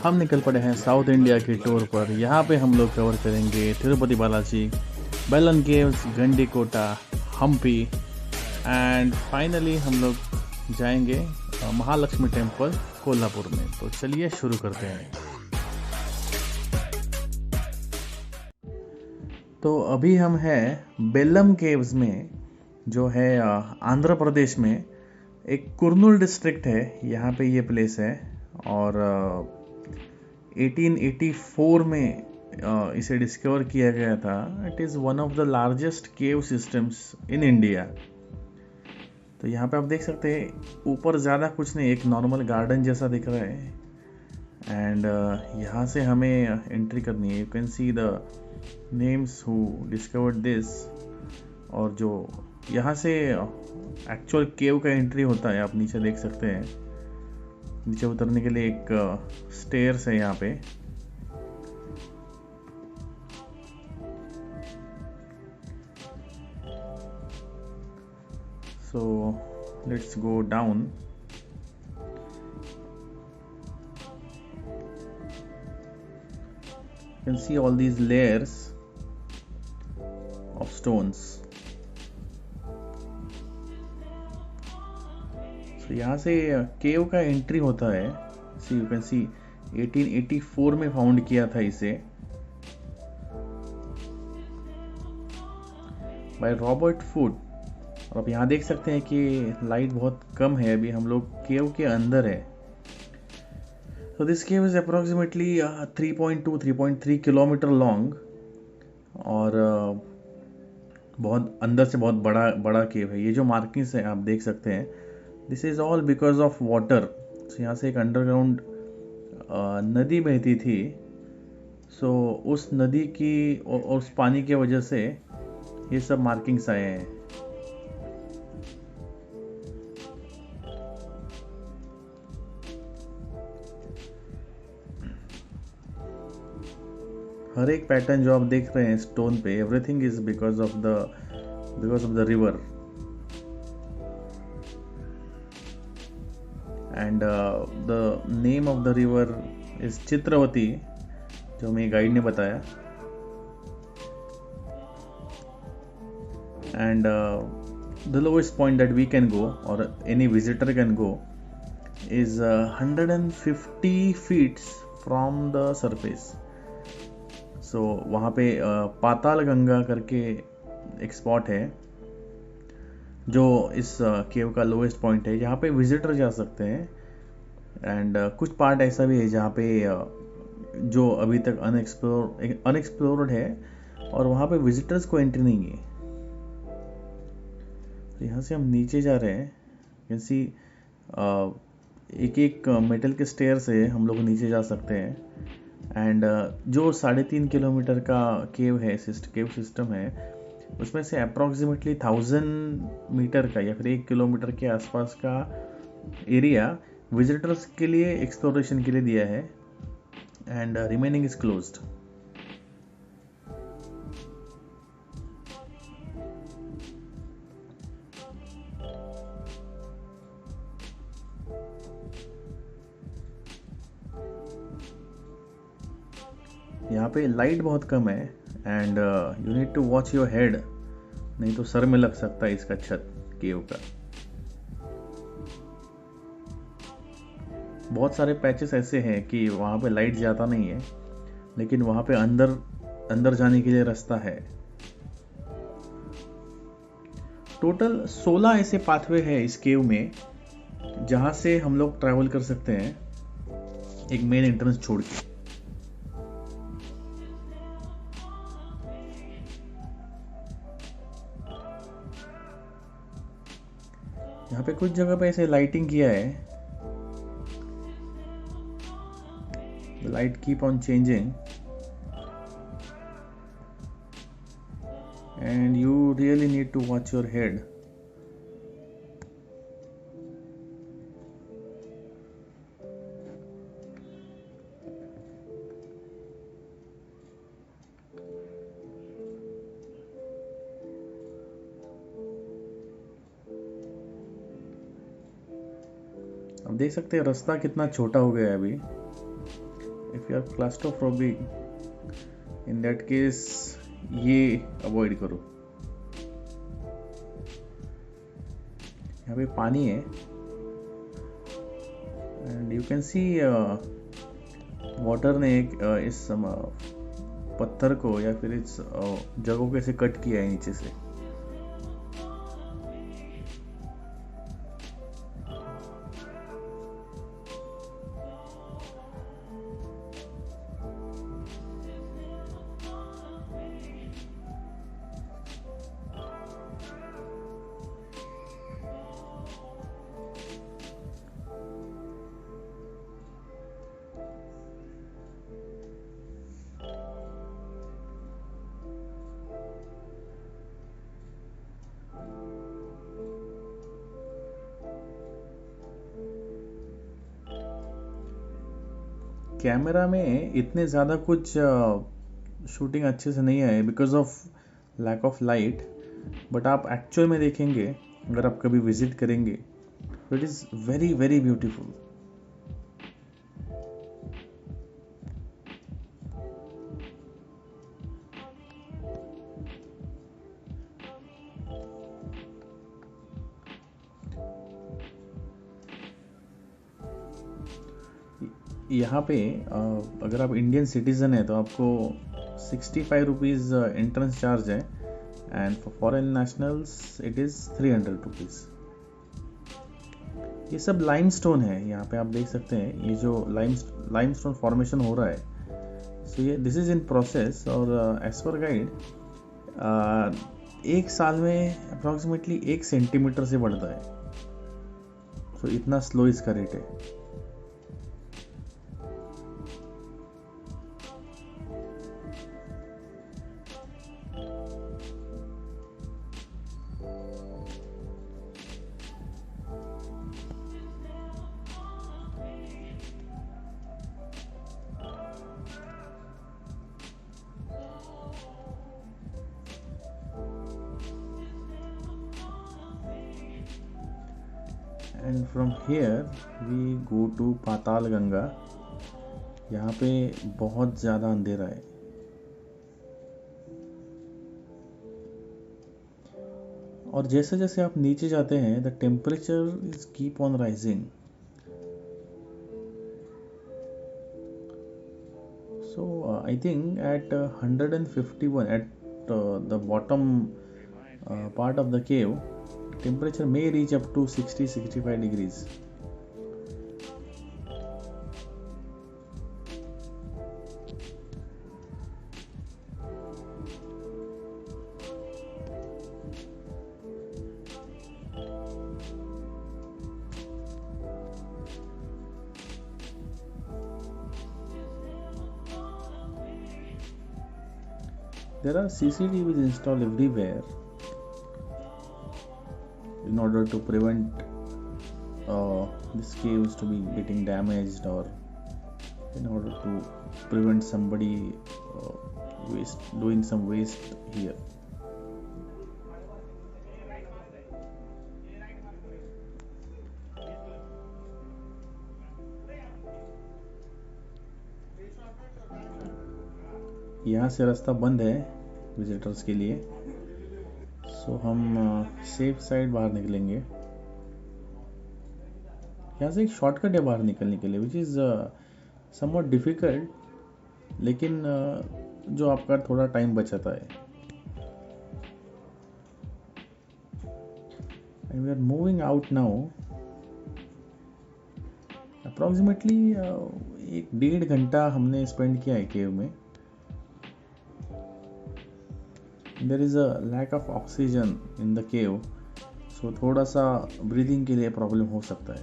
हम निकल पड़े हैं साउथ इंडिया की टूर पर। यहाँ पे हम लोग कवर करेंगे Tirupati Balaji, Belum caves, Gandikota, Hampi and finally हम लोग जाएंगे महालक्ष्मी टेम्पल कोल्हापुर में। तो चलिए शुरू करते हैं। तो अभी हम हैं बेलम केव्स में, जो है आंध्र प्रदेश में। एक कुर्नूल डिस्ट्रिक्ट है, यहाँ पे ये प्लेस है। और 1884 में इसे डिस्कवर किया गया था। It is one of the largest cave systems in India. तो यहाँ पे आप देख सकते हैं ऊपर ज़्यादा कुछ नहीं, एक नॉर्मल गार्डन जैसा दिख रहा है। एंड यहाँ से हमें एंट्री करनी है। You can see the names who discovered this. और जो यहाँ से एक्चुअल केव का एंट्री होता है, आप नीचे देख सकते हैं। नीचे उतरने के लिए एक स्टेयर्स है यहाँ पे। So let's go down. You can see all these layers of stones. So यहाँ से केव का एंट्री होता है। See, you can see 1884 में फाउंड किया था इसे बाय रॉबर्ट फुड। और आप यहाँ देख सकते हैं कि लाइट बहुत कम है। अभी हम लोग केव के अंदर है। So this cave is approximately 3.3 kilometre long. और बहुत अंदर से बहुत बड़ा केव है। ये जो मार्किंग्स है आप देख सकते हैं, this is all because of water. यहाँ से एक अंडरग्राउंड नदी बहती थी। सो उस नदी की और उस पानी की वजह से ये सब मार्किंग्स आए हैं। हर एक पैटर्न जो आप देख रहे हैं स्टोन पे, everything is because of the river. And the name of the river is Chitravati, जो हमें गाइड ने बताया। And the lowest point that we can go और any visitor can go is 150 feet from the surface. So वहाँ पे पाताल गंगा करके एक spot है, जो इस केव का लोएस्ट पॉइंट है, जहाँ पे विजिटर जा सकते हैं। एंड कुछ पार्ट ऐसा भी है जहाँ पे जो अभी तक अनएक्सप्लोर्ड है, और वहाँ पे विजिटर्स को एंट्री नहीं है। तो यहाँ से हम नीचे जा रहे हैं। कैन सी एक एक मेटल के स्टेयर से हम लोग नीचे जा सकते हैं। एंड जो 3.5 किलोमीटर का केव सिस्टम है, उसमें से अप्रॉक्सीमेटली 1000 मीटर का या फिर 1 किलोमीटर के आसपास का एरिया विजिटर्स के लिए एक्सप्लोरेशन के लिए दिया है। And remaining is closed. यहाँ पे लाइट बहुत कम है। And you need to watch your head, नहीं तो सर में लग सकता है इसका छत केव का। बहुत सारे पैचेस ऐसे हैं कि वहाँ पे लाइट ज़्यादा नहीं है, लेकिन वहाँ पे अंदर जाने के लिए रास्ता है। टोटल 16 ऐसे पाथवे हैं इस केव में, जहाँ से हम लोग ट्रैवल कर सकते हैं, एक मेन एंट्रेंस छोड़ के। यहाँ पे कुछ जगह पे ऐसे लाइटिंग किया है। The light keep on changing and you really need to watch your head. अब देख सकते हैं रास्ता कितना छोटा हो गया है अभी। If you are claustrophobic, in that case ये अवॉइड करो। यहाँ पे पानी है and you can see water ने इस पत्थर को या फिर इस जगह को ऐसे कट किया है नीचे से। कैमरा में इतने ज़्यादा कुछ शूटिंग अच्छे से नहीं आए because of lack of light, but आप एक्चुअल में देखेंगे अगर आप कभी विजिट करेंगे तो it is very very beautiful. यहाँ पे अगर आप इंडियन सिटीज़न है तो आपको 65 रुपीज़ एंट्रेंस चार्ज है and for foreign nationals it is 300 rupees. ये सब लाइमस्टोन है, यहाँ पे आप देख सकते हैं ये जो लाइमस्टोन फॉर्मेशन हो रहा है। सो ये दिस इज़ इन प्रोसेस और एज पर गाइड एक साल में अप्रॉक्सीमेटली 1 सेंटीमीटर से बढ़ता है। सो इतना स्लो इसका रेट है। And from here we go to Patal Ganga. यहाँ पे बहुत ज़्यादा अंधेरा है और जैसे जैसे आप नीचे जाते हैं the temperature is keep on rising. So I think at 151 at the bottom part of the cave, temperature may reach up to 60-65 degrees. There are CCTVs installed everywhere in order to prevent these caves to be getting damaged, or in order to prevent somebody doing some waste here. यहाँ से रास्ता बंद है visitors के लिए, सो हम safe side बाहर निकलेंगे। यहाँ से एक शॉर्टकट है बाहर निकलने के लिए विच इज़ समवट डिफ़िकल्ट, लेकिन जो आपका थोड़ा टाइम बचाता है। And we are moving out now. Approximately 1-1.5 घंटा हमने स्पेंड किया है केव में। There is a lack of oxygen in the cave, so थोड़ा सा ब्रीदिंग के लिए प्रॉब्लम हो सकता है।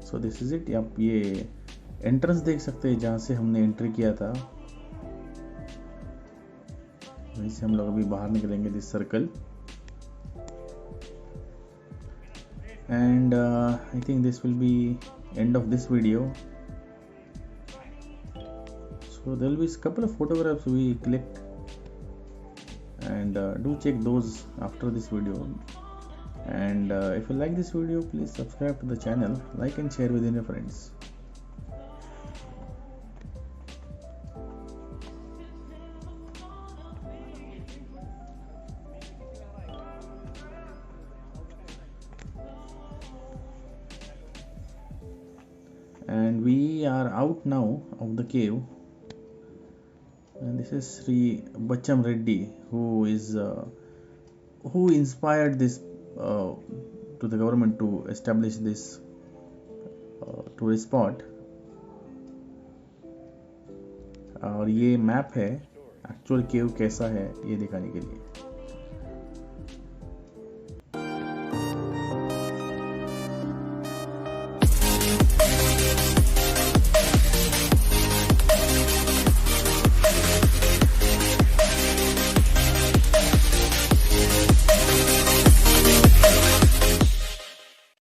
So this is it। आप ये एंट्रेंस देख सकते हैं जहाँ से हमने एंट्री किया था, वहीं से हम लोग अभी बाहर निकलेंगे this circle. And I think this will be end of this video. So So there will be a couple of photographs we clicked, and do check those after this video. And if you like this video, please subscribe to the channel, like and share within your friends. And we are out now of the cave, and this is Sri Bacham Reddy, who inspired this to the government to establish this tourist spot. और ये map है actual केव कैसा है ये दिखाने के लिए.